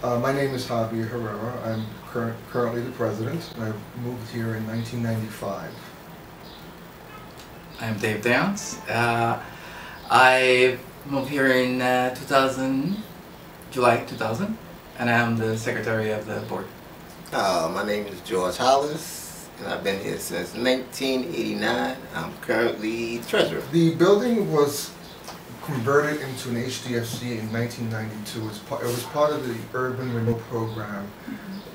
My name is Javier Herrera. I'm currently the president, and I moved here in 1995. I'm Dave Downs. I moved here in 2000, July 2000, and I'm the secretary of the board. My name is George Hollis, and I've been here since 1989. I'm currently treasurer. The building was converted into an HDFC in 1992. It was part of the urban renewal program,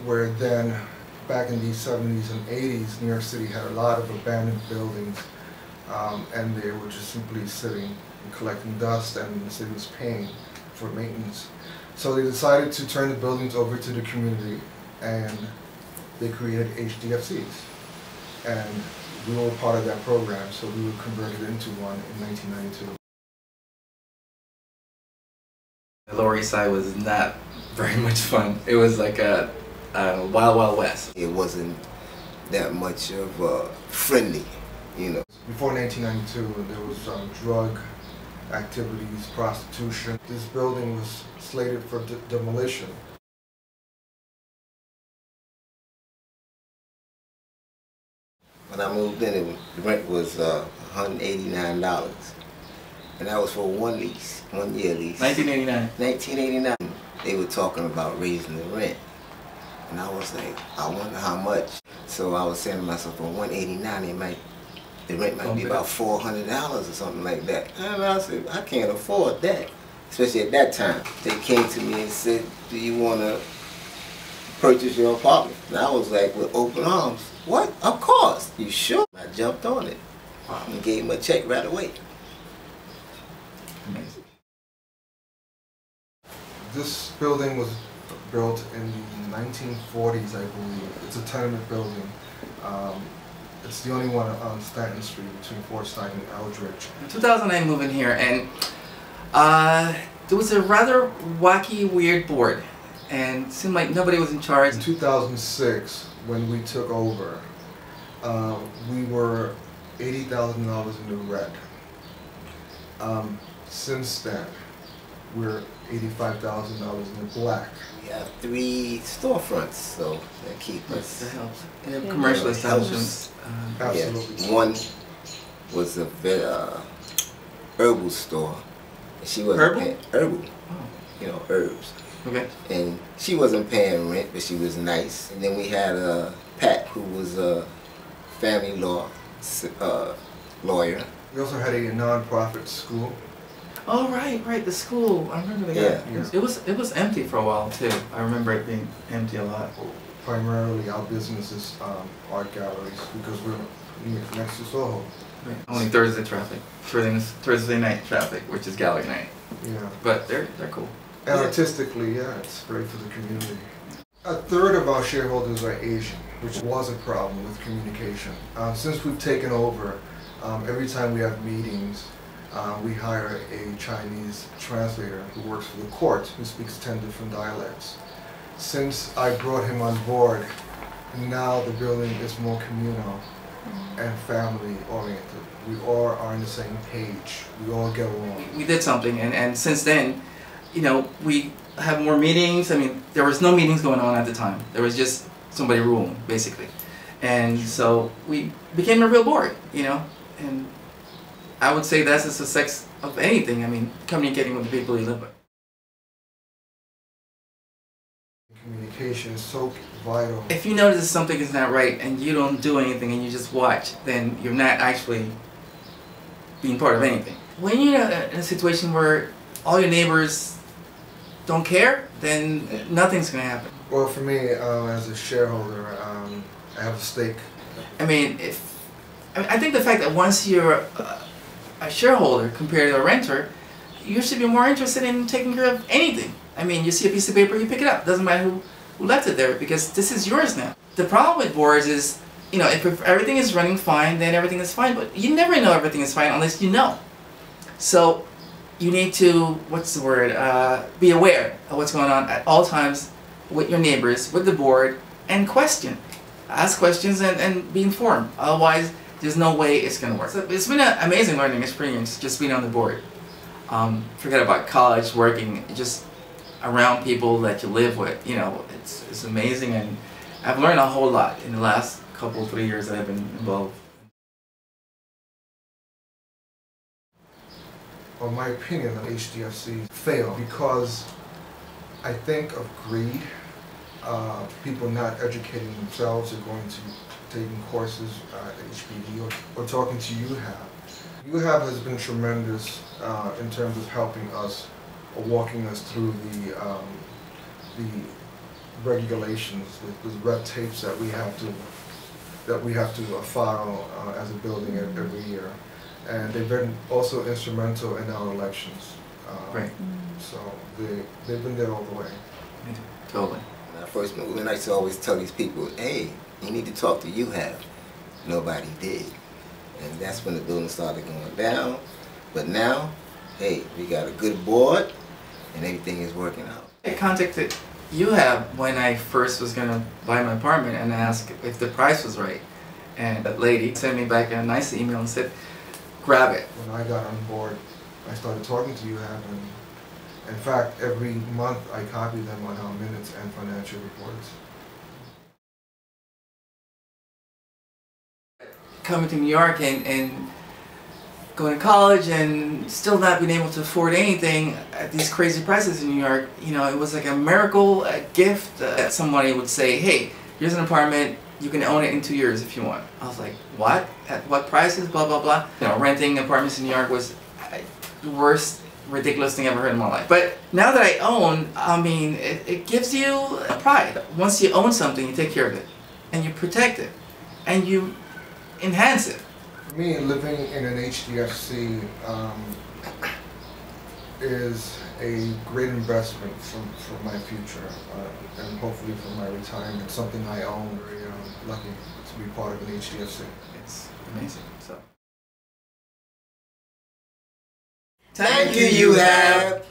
where then, back in the 70s and 80s, New York City had a lot of abandoned buildings, and they were just simply sitting and collecting dust, and the city was paying for maintenance. So they decided to turn the buildings over to the community, and they created HDFCs. And we were part of that program, so we were converted into one in 1992. The Lower East Side was not very much fun. It was like a wild, wild west. It wasn't that much of friendly, you know. Before 1992, there was drug activities, prostitution. This building was slated for demolition. When I moved in, the rent was $189. And that was for one lease, 1 year lease. 1989. 1989. They were talking about raising the rent. And I was like, I wonder how much. So I was saying to myself, for $189, the rent might be about $400 or something like that. And I said, I can't afford that. Especially at that time. They came to me and said, do you want to purchase your apartment? And I was like, with open arms. What? Of course. You sure? I jumped on it and gave him a check right away. Amazing. This building was built in the 1940s, I believe. It's a tenement building. It's the only one on Stanton Street between Forsyth and Eldridge. In 2000, I moved in here, and there was a rather wacky, weird board, and it seemed like nobody was in charge. In 2006, when we took over, we were $80,000 in the red. Since then, we're $85,000 in the black. We have 3 storefronts, so that keep us. That helps. And the commercial establishments. Absolutely. Yeah. One was a herbal store. She wasn't Herbal? paying herbal. Oh. You know, herbs. Okay. And she wasn't paying rent, but she was nice. And then we had Pat, who was a family law lawyer. We also had a non-profit school. Oh right, the school. I remember that. Yeah. It was empty for a while too. I remember it being empty a lot. Primarily, our business is art galleries, because we're next to Soho. Right. Only Thursday traffic. Thursday night traffic, which is gallery night. Yeah. But they're cool. And artistically, yeah, it's great for the community. A third of our shareholders are Asian, which was a problem with communication. Since we've taken over, every time we have meetings, we hire a Chinese translator who works for the court, who speaks 10 different dialects. Since I brought him on board, now the building is more communal and family oriented. We all are on the same page. We all get along. We did something, and since then, you know, we have more meetings. I mean, there was no meetings going on at the time. There was just somebody ruling, basically. And so we became a real board, you know, and I would say that's the success of anything. I mean, communicating with the people you live with. Communication is so vital. If you notice something is not right and you don't do anything and you just watch, then you're not actually being part of anything. When you're in a situation where all your neighbors don't care, then nothing's going to happen. Well, for me, as a shareholder, I have a stake. I mean, I think the fact that once you're a shareholder compared to a renter, you should be more interested in taking care of anything. I mean, you see a piece of paper, you pick it up. Doesn't matter who left it there, because this is yours now. The problem with boards is, you know, if everything is running fine, then everything is fine. But you never know everything is fine unless you know. So you need to, what's the word, be aware of what's going on at all times with your neighbors, with the board, and question. Ask questions and be informed. Otherwise, there's no way it's going to work. So it's been an amazing learning experience just being on the board. Forget about college, working, just around people that you live with. You know, it's amazing, and I've learned a whole lot in the last couple, 3 years that I've been involved. Well, my opinion on HDFC failed because I think of greed, people not educating themselves or going to taking courses at HBD or talking to UHAB. UHAB has been tremendous in terms of helping us or walking us through the regulations, the red tapes that we have to follow as a building every year. And they've been also instrumental in our elections. Right. So they've been there all the way. Totally. When I first moved in, I used to always tell these people, hey, you need to talk to UHAB. Nobody did. And that's when the building started going down. But now, hey, we got a good board and everything is working out. I contacted UHAB when I first was going to buy my apartment and asked if the price was right. And that lady sent me back a nice email and said, grab it. When I got on board, I started talking to UHAB, and in fact, every month I copy them on our minutes and financial reports. Coming to New York and going to college and still not being able to afford anything at these crazy prices in New York, you know, it was like a miracle, a gift that somebody would say, hey, here's an apartment, you can own it in 2 years if you want. I was like, what? At what prices? Blah, blah, blah. You know, renting apartments in New York was the worst, ridiculous thing I've ever heard in my life. But now that I own, I mean, it gives you pride. Once you own something, you take care of it, and you protect it, and you enhance it. For me, living in an HDFC is a great investment for my future and hopefully for my retirement. It's something I own. Very lucky to be part of an HDFC. It's amazing. So. Thank you, UHAB.